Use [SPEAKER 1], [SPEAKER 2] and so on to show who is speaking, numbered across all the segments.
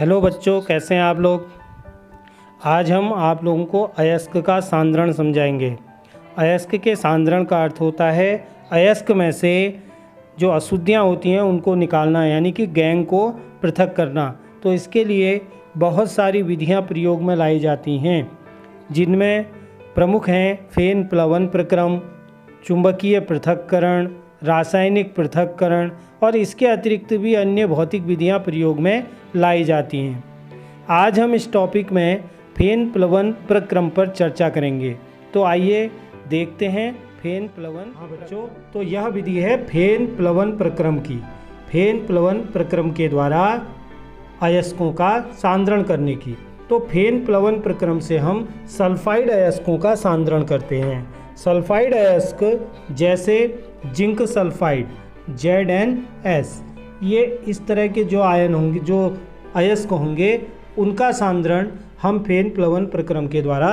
[SPEAKER 1] Hello बच्चों, कैसे हैं आप लोग। आज हम आप लोगों को अयस्क का सांद्रण समझाएंगे। अयस्क के सांद्रण का अर्थ होता है अयस्क में से जो अशुद्धियाँ होती हैं उनको निकालना, यानी कि गैंग को पृथक करना। तो इसके लिए बहुत सारी विधियाँ प्रयोग में लाई जाती हैं, जिनमें प्रमुख हैं फेन प्लवन प्रक्रम, चुंबकीय पृथक्करण, रासायनिक पृथक्करण और इसके अतिरिक्त भी अन्य भौतिक विधियां प्रयोग में लाई जाती हैं। आज हम इस टॉपिक में फेन प्लवन प्रक्रम पर चर्चा करेंगे। तो आइए देखते हैं फेन प्लवन। हाँ बच्चों, तो यह विधि है फेन प्लवन प्रक्रम की। फेन प्लवन प्रक्रम के द्वारा अयस्कों का सांद्रण करने की। तो फेन प्लवन प्रक्रम से हम सल्फाइड अयस्कों का सांद्रण करते हैं। सल्फाइड अयस्क जैसे जिंक सल्फाइड ZnS, ये इस तरह के जो आयन होंगे, जो अयस्क होंगे, उनका सांद्रण हम फेन प्लवन प्रक्रम के द्वारा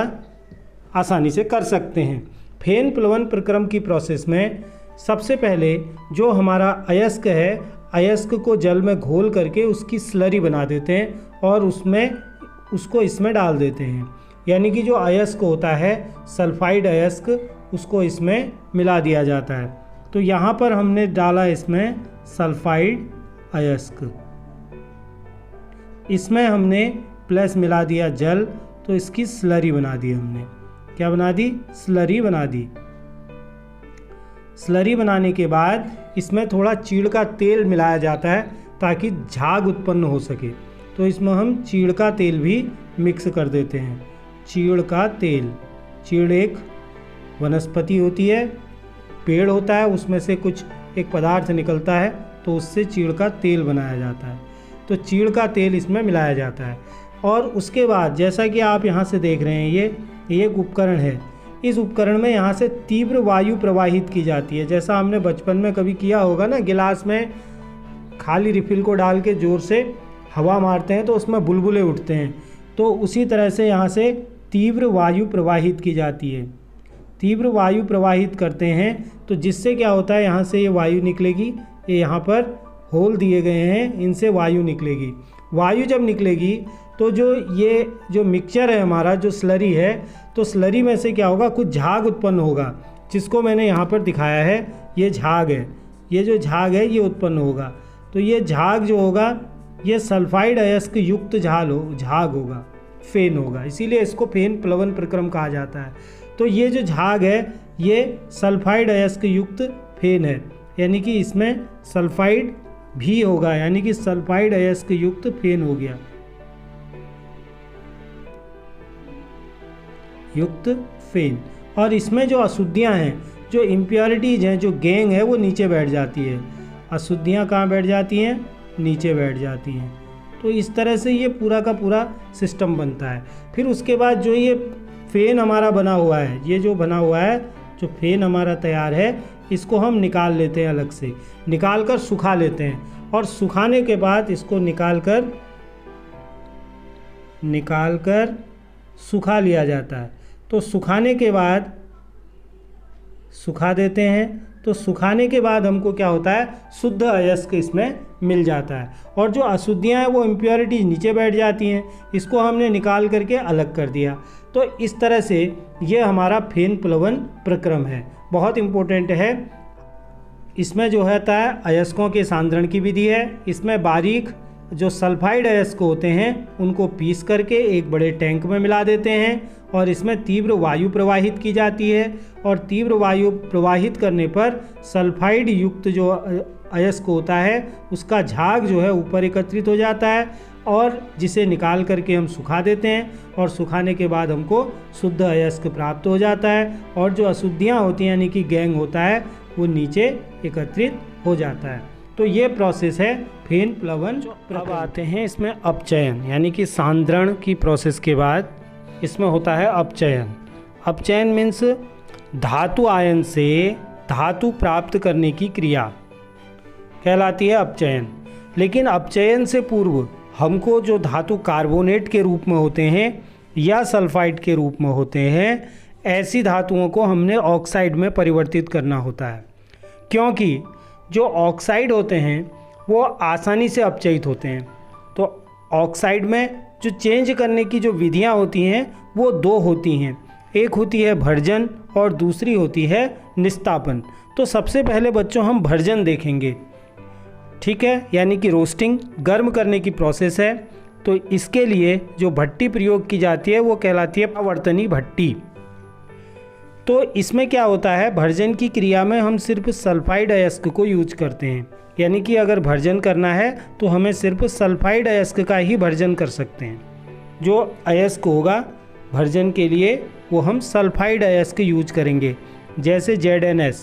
[SPEAKER 1] आसानी से कर सकते हैं। फेन प्लवन प्रक्रम की प्रोसेस में सबसे पहले जो हमारा अयस्क है, अयस्क को जल में घोल करके उसकी स्लरी बना देते हैं और उसको इसमें डाल देते हैं। यानी कि जो अयस्क होता है सल्फाइड अयस्क, उसको इसमें मिला दिया जाता है। तो यहाँ पर हमने डाला इसमें सल्फाइड अयस्क, इसमें हमने प्लस मिला दिया जल, तो इसकी स्लरी बना दी हमने। क्या बना दी? स्लरी बना दी। स्लरी बनाने के बाद इसमें थोड़ा चीड़ का तेल मिलाया जाता है ताकि झाग उत्पन्न हो सके। तो इसमें हम चीड़ का तेल भी मिक्स कर देते हैं। चीड़ का तेल, चीड़ एक वनस्पति होती है, पेड़ होता है, उसमें से कुछ एक पदार्थ निकलता है, तो उससे चीड़ का तेल बनाया जाता है। तो चीड़ का तेल इसमें मिलाया जाता है। और उसके बाद जैसा कि आप यहाँ से देख रहे हैं, ये एक उपकरण है। इस उपकरण में यहाँ से तीव्र वायु प्रवाहित की जाती है। जैसा हमने बचपन में कभी किया होगा ना, गिलास में खाली रिफिल को डाल के ज़ोर से हवा मारते हैं तो उसमें बुलबुले उठते हैं। तो उसी तरह से यहाँ से तीव्र वायु प्रवाहित की जाती है। तीव्र वायु प्रवाहित करते हैं तो जिससे क्या होता है, यहाँ से ये वायु निकलेगी, ये यहाँ पर होल दिए गए हैं, इनसे वायु निकलेगी। वायु जब निकलेगी तो जो मिक्सचर है हमारा, जो स्लरी है, तो स्लरी में से क्या होगा, कुछ झाग उत्पन्न होगा, जिसको मैंने यहाँ पर दिखाया है। ये झाग है, ये जो झाग है ये उत्पन्न होगा। तो ये झाग जो होगा, ये सल्फाइड अयस्क युक्त झाग होगा, फेन होगा। इसीलिए इसको फेन प्लवन प्रक्रम कहा जाता है। तो ये जो झाग है ये सल्फाइड अयस्क युक्त फेन है, यानी कि इसमें सल्फाइड भी होगा, यानी कि सल्फाइड अयस्क युक्त फेन हो गया, युक्त फेन। और इसमें जो अशुद्धियां हैं, जो इम्प्योरिटीज हैं, जो गैंग है, वो नीचे बैठ जाती है। अशुद्धियां कहाँ बैठ जाती हैं? नीचे बैठ जाती हैं। तो इस तरह से ये पूरा का पूरा सिस्टम बनता है। फिर उसके बाद जो ये फेन हमारा बना हुआ है, ये जो बना हुआ है, जो फेन हमारा तैयार है, इसको हम निकाल लेते हैं, अलग से निकाल कर सुखा लेते हैं। और सुखाने के बाद इसको निकाल कर सुखा लिया जाता है। तो सुखाने के बाद सुखा देते हैं। तो सुखाने के बाद हमको क्या होता है, शुद्ध अयस्क इसमें मिल जाता है। और जो अशुद्धियाँ हैं, वो इम्प्योरिटीज नीचे बैठ जाती हैं। इसको हमने निकाल करके अलग कर दिया। तो इस तरह से ये हमारा फेन प्लवन प्रक्रम है, बहुत इम्पोर्टेंट है। इसमें जो होता है अयस्कों के सांद्रण की विधि है। इसमें बारीक जो सल्फाइड अयस्क होते हैं उनको पीस करके एक बड़े टैंक में मिला देते हैं और इसमें तीव्र वायु प्रवाहित की जाती है। और तीव्र वायु प्रवाहित करने पर सल्फाइड युक्त जो अयस्क होता है उसका झाग जो है ऊपर एकत्रित हो जाता है, और जिसे निकाल करके हम सुखा देते हैं। और सुखाने के बाद हमको शुद्ध अयस्क प्राप्त हो जाता है। और जो अशुद्धियाँ होती हैं, यानी कि गैंग होता है, वो नीचे एकत्रित हो जाता है। तो ये प्रोसेस है फेन प्लवन। अब आते हैं इसमें अपचयन, यानी कि सांद्रण की प्रोसेस के बाद इसमें होता है अपचयन। अपचयन मीन्स धातु आयन से धातु प्राप्त करने की क्रिया कहलाती है अपचयन। लेकिन अपचयन से पूर्व हमको जो धातु कार्बोनेट के रूप में होते हैं या सल्फाइड के रूप में होते हैं, ऐसी धातुओं को हमने ऑक्साइड में परिवर्तित करना होता है। क्योंकि जो ऑक्साइड होते हैं वो आसानी से अपचयित होते हैं। तो ऑक्साइड में जो चेंज करने की जो विधियां होती हैं वो दो होती हैं, एक होती है भर्जन और दूसरी होती है निस्तापन। तो सबसे पहले बच्चों हम भर्जन देखेंगे, ठीक है, यानी कि रोस्टिंग, गर्म करने की प्रोसेस है। तो इसके लिए जो भट्टी प्रयोग की जाती है वो कहलाती है परावर्तनी भट्टी। तो इसमें क्या होता है, भर्जन की क्रिया में हम सिर्फ सल्फाइड अयस्क को यूज करते हैं, यानी कि अगर भर्जन करना है तो हमें सिर्फ सल्फाइड अयस्क का ही भर्जन कर सकते हैं। जो अयस्क होगा भर्जन के लिए वो हम सल्फाइड अयस्क यूज करेंगे, जैसे ZnS,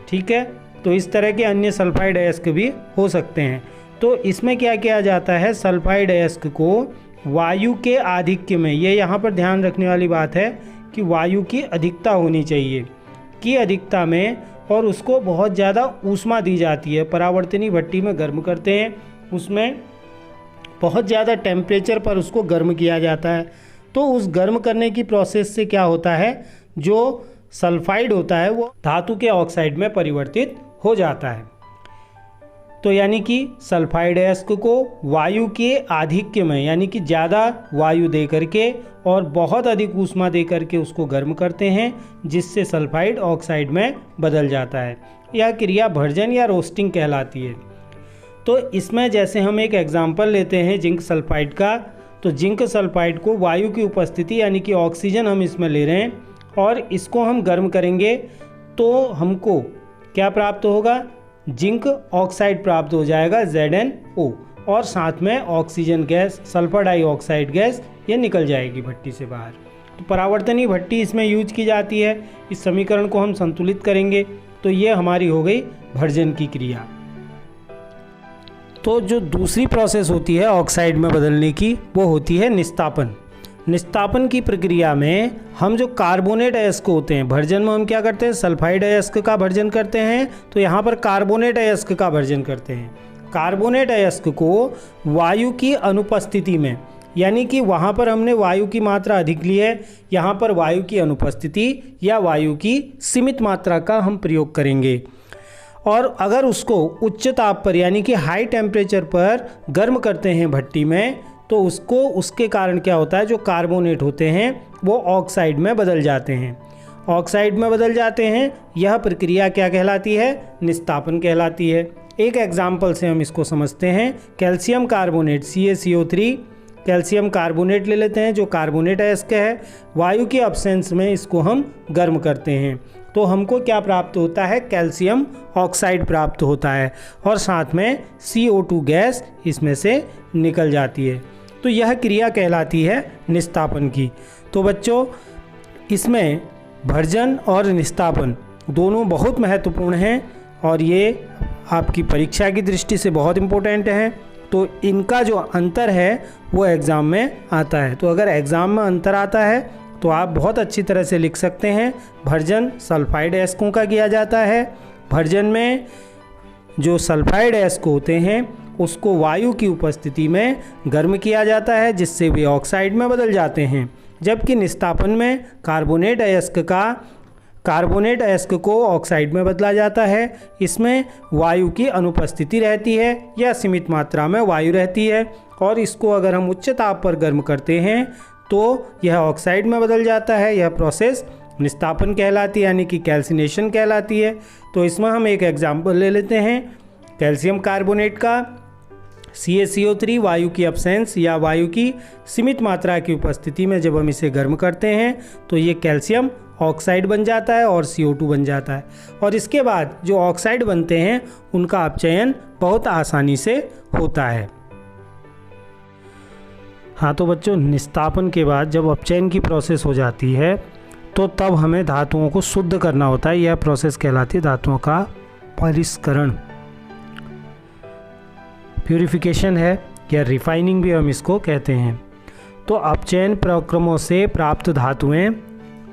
[SPEAKER 1] ठीक है। तो इस तरह के अन्य सल्फाइड अयस्क भी हो सकते हैं। तो इसमें क्या किया जाता है, सल्फाइड अयस्क को वायु के आधिक्य में, ये यहाँ पर ध्यान रखने वाली बात है कि वायु की अधिकता होनी चाहिए, की अधिकता में, और उसको बहुत ज़्यादा ऊष्मा दी जाती है। परावर्तनी भट्टी में गर्म करते हैं, उसमें बहुत ज़्यादा टेम्परेचर पर उसको गर्म किया जाता है। तो उस गर्म करने की प्रोसेस से क्या होता है, जो सल्फाइड होता है वो धातु के ऑक्साइड में परिवर्तित हो जाता है। तो यानी कि सल्फाइड अयस्क को वायु के आधिक्य में, यानी कि ज़्यादा वायु दे करके और बहुत अधिक ऊष्मा दे करके उसको गर्म करते हैं, जिससे सल्फाइड ऑक्साइड में बदल जाता है। यह क्रिया भर्जन या रोस्टिंग कहलाती है। तो इसमें जैसे हम एक एग्जाम्पल लेते हैं जिंक सल्फाइड का, तो जिंक सल्फाइड को वायु की उपस्थिति, यानी कि ऑक्सीजन हम इसमें ले रहे हैं और इसको हम गर्म करेंगे तो हमको क्या प्राप्त होगा, जिंक ऑक्साइड प्राप्त हो जाएगा ZnO, और साथ में oxygen gas, sulphur dioxide gas, ये निकल जाएगी भट्टी से बाहर। तो परावर्तनी भट्टी इसमें यूज की जाती है। इस समीकरण को हम संतुलित करेंगे तो ये हमारी हो गई भर्जन की क्रिया। तो जो दूसरी प्रोसेस होती है ऑक्साइड में बदलने की, वो होती है निस्तापन। निस्तापन की प्रक्रिया में हम जो कार्बोनेट अयस्क होते हैं, भर्जन में हम क्या करते हैं, सल्फाइड अयस्क का भर्जन करते हैं, तो यहाँ पर कार्बोनेट अयस्क का भर्जन करते हैं। कार्बोनेट अयस्क को वायु की अनुपस्थिति में, यानी कि वहाँ पर हमने वायु की मात्रा अधिक ली है, यहाँ पर वायु की अनुपस्थिति या वायु की सीमित मात्रा का हम प्रयोग करेंगे। और अगर उसको उच्च ताप पर, यानी कि हाई टेम्परेचर पर गर्म करते हैं भट्टी में, तो उसको, उसके कारण क्या होता है, जो कार्बोनेट होते हैं वो ऑक्साइड में बदल जाते हैं, ऑक्साइड में बदल जाते हैं। यह प्रक्रिया क्या कहलाती है, निस्तापन कहलाती है। एक एग्जाम्पल से हम इसको समझते हैं। Calcium carbonate CaCO3, calcium carbonate ले लेते हैं जो कार्बोनेट अयस्क है, वायु के अब्सेंस में इसको हम गर्म करते हैं तो हमको क्या प्राप्त होता है, कैल्शियम ऑक्साइड प्राप्त होता है, और साथ में CO2 गैस इसमें से निकल जाती है। तो यह क्रिया कहलाती है निस्तापन की। तो बच्चों, इसमें भर्जन और निस्तापन दोनों बहुत महत्वपूर्ण हैं और ये आपकी परीक्षा की दृष्टि से बहुत इम्पोर्टेंट है। तो इनका जो अंतर है वो एग्ज़ाम में आता है। तो अगर एग्ज़ाम में अंतर आता है तो आप बहुत अच्छी तरह से लिख सकते हैं। भर्जन सल्फाइड अयस्कों का किया जाता है। भर्जन में जो सल्फाइड अयस्क होते हैं उसको वायु की उपस्थिति में गर्म किया जाता है, जिससे वे ऑक्साइड में बदल जाते हैं। जबकि निस्तापन में कार्बोनेट अयस्क को ऑक्साइड में बदला जाता है। इसमें वायु की अनुपस्थिति रहती है या सीमित मात्रा में वायु रहती है, और इसको अगर हम उच्च ताप पर गर्म करते हैं तो यह ऑक्साइड में बदल जाता है। यह प्रोसेस निस्तापन कहलाती है, यानी कि कैल्सिनेशन कहलाती है। तो इसमें हम एक एग्जाम्पल ले लेते हैं कैल्शियम कार्बोनेट का। CaCO3 वायु की अब्सेंस या वायु की सीमित मात्रा की उपस्थिति में जब हम इसे गर्म करते हैं तो ये कैल्शियम ऑक्साइड बन जाता है और CO2 बन जाता है, और इसके बाद जो ऑक्साइड बनते हैं उनका अपचयन बहुत आसानी से होता है। हाँ, तो बच्चों, निस्तापन के बाद जब अपचयन की प्रोसेस हो जाती है तो तब हमें धातुओं को शुद्ध करना होता है। यह प्रोसेस कहलाती है धातुओं का परिष्करण, प्यूरिफिकेशन है या रिफाइनिंग भी हम इसको कहते हैं। तो अपचयन प्रक्रमों से प्राप्त धातुएं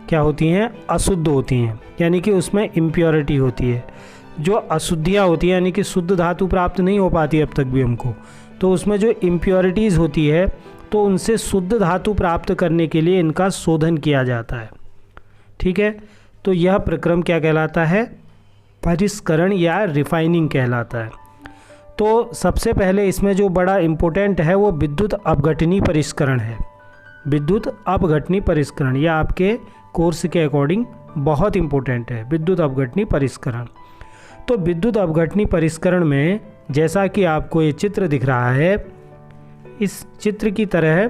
[SPEAKER 1] क्या होती हैं, अशुद्ध होती हैं, यानी कि उसमें इम्प्योरिटी होती है। जो अशुद्धियाँ होती हैं, यानी कि शुद्ध धातु प्राप्त नहीं हो पाती अब तक भी हमको, तो उसमें जो इम्प्योरिटीज़ होती है तो उनसे शुद्ध धातु प्राप्त करने के लिए इनका शोधन किया जाता है। ठीक है, तो यह प्रक्रम क्या कहलाता है, परिष्करण या रिफाइनिंग कहलाता है। तो सबसे पहले इसमें जो बड़ा इम्पोर्टेंट है वो विद्युत अपघटनी परिष्करण है। विद्युत अपघटनी परिष्करण यह आपके कोर्स के अकॉर्डिंग बहुत इम्पोर्टेंट है, विद्युत अपघटनी परिष्करण। तो विद्युत अपघटनी परिष्करण में जैसा कि आपको ये चित्र दिख रहा है, इस चित्र की तरह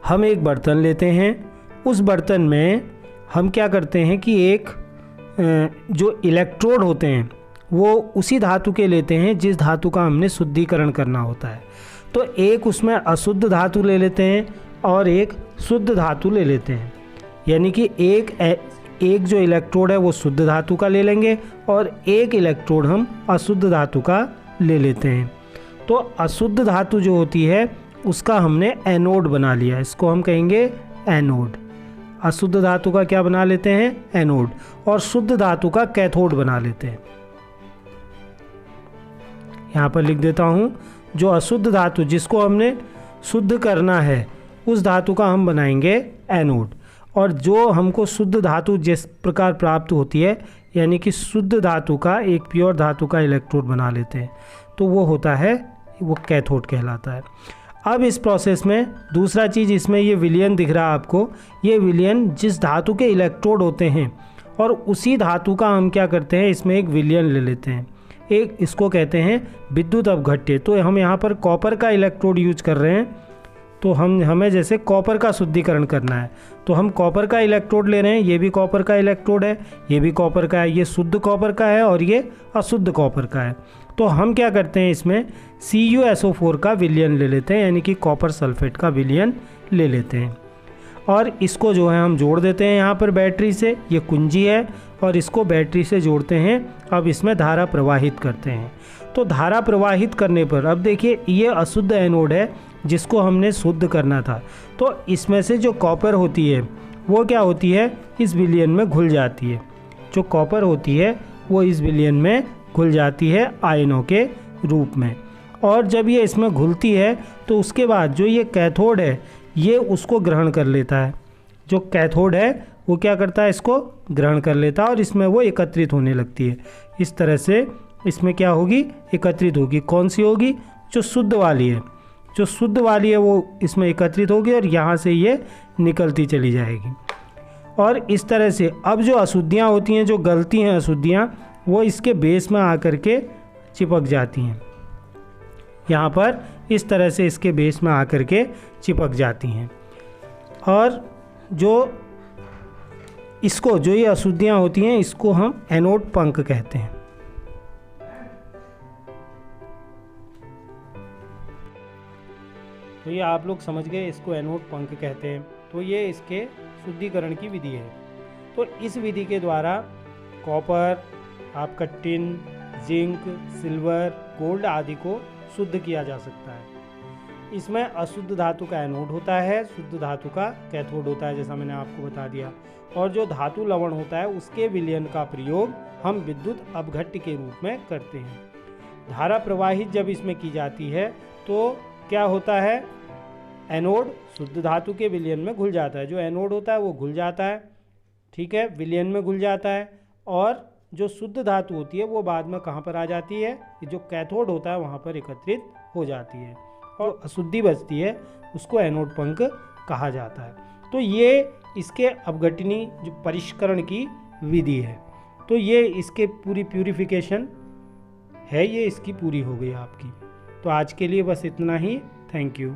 [SPEAKER 1] हम एक बर्तन लेते हैं। उस बर्तन में हम क्या करते हैं कि एक जो इलेक्ट्रोड होते हैं वो उसी धातु के लेते हैं जिस धातु का हमने शुद्धिकरण करना होता है। तो एक उसमें अशुद्ध धातु ले लेते हैं और एक शुद्ध धातु ले लेते हैं, यानी कि एक जो इलेक्ट्रोड है वो शुद्ध धातु का ले लेंगे और एक इलेक्ट्रोड हम अशुद्ध धातु का ले लेते हैं। तो अशुद्ध धातु जो होती है उसका हमने एनोड बना लिया, इसको हम कहेंगे एनोड। अशुद्ध धातु का क्या बना लेते हैं? एनोड। और शुद्ध धातु का कैथोड बना लेते हैं। यहाँ पर लिख देता हूँ, जो अशुद्ध धातु जिसको हमने शुद्ध करना है उस धातु का हम बनाएंगे एनोड, और जो हमको शुद्ध धातु जिस प्रकार प्राप्त होती है यानी कि शुद्ध धातु का एक प्योर धातु का इलेक्ट्रोड बना लेते हैं, तो वो होता है, वो कैथोड कहलाता है। अब इस प्रोसेस में दूसरा चीज़, इसमें ये विलयन दिख रहा है आपको, ये विलयन जिस धातु के इलेक्ट्रोड होते हैं और उसी धातु का हम क्या करते हैं, इसमें एक विलयन ले लेते हैं, एक इसको कहते हैं विद्युत अपघट्य। तो हम यहाँ पर कॉपर का इलेक्ट्रोड यूज कर रहे हैं, तो हमें जैसे कॉपर का शुद्धिकरण करना है तो हम कॉपर का इलेक्ट्रोड ले रहे हैं। ये भी कॉपर का इलेक्ट्रोड है, ये भी कॉपर का है, ये शुद्ध कॉपर का है और ये अशुद्ध कॉपर का है। तो हम क्या करते हैं, इसमें CuSO4 का विलयन ले लेते हैं, यानी कि कॉपर सल्फेट का विलयन ले लेते हैं और इसको जो है हम जोड़ देते हैं यहाँ पर बैटरी से। ये कुंजी है और इसको बैटरी से जोड़ते हैं। अब इसमें धारा प्रवाहित करते हैं। तो धारा प्रवाहित करने पर अब देखिए, ये अशुद्ध एनोड है जिसको हमने शुद्ध करना था। तो इसमें से जो कॉपर होती है वो क्या होती है, इस विलयन में घुल जाती है। जो कॉपर होती है वो इस विलयन में घुल जाती है आयनों के रूप में। और जब ये इसमें घुलती है तो उसके बाद जो ये कैथोड है ये उसको ग्रहण कर लेता है। जो कैथोड है वो क्या करता है, इसको ग्रहण कर लेता है और इसमें वो एकत्रित होने लगती है। इस तरह से इसमें क्या होगी, एकत्रित होगी। कौन सी होगी? जो शुद्ध वाली है। जो शुद्ध वाली है वो इसमें एकत्रित होगी और यहाँ से ये निकलती चली जाएगी। और इस तरह से अब जो अशुद्धियाँ होती हैं, जो गलती हैं अशुद्धियाँ, वो इसके बेस में आकर के चिपक जाती हैं। यहाँ पर इस तरह से इसके बेस में आकर के चिपक जाती हैं। और जो ये अशुद्धियाँ होती हैं इसको हम एनोड पंख कहते हैं। तो ये आप लोग समझ गए, इसको एनोड पंख कहते हैं। तो ये इसके शुद्धिकरण की विधि है। तो इस विधि के द्वारा कॉपर, आपका टिन, जिंक, सिल्वर, गोल्ड आदि को शुद्ध किया जा सकता है। इसमें अशुद्ध धातु का एनोड होता है, शुद्ध धातु का कैथोड होता है, जैसा मैंने आपको बता दिया। और जो धातु लवण होता है उसके विलयन का प्रयोग हम विद्युत अपघट्य के रूप में करते हैं। धारा प्रवाहित जब इसमें की जाती है तो क्या होता है, एनोड शुद्ध धातु के विलयन में घुल जाता है। जो एनोड होता है वो घुल जाता है, ठीक है, विलयन में घुल जाता है। और जो शुद्ध धातु होती है वो बाद में कहाँ पर आ जाती है, जो कैथोड होता है वहाँ पर एकत्रित हो जाती है और अशुद्धि बचती है, उसको एनोड पंख कहा जाता है। तो ये इसके अपघटनी जो परिष्करण की विधि है। तो ये इसके पूरी प्यूरिफिकेशन है, ये इसकी पूरी हो गई आपकी। तो आज के लिए बस इतना ही। Thank you.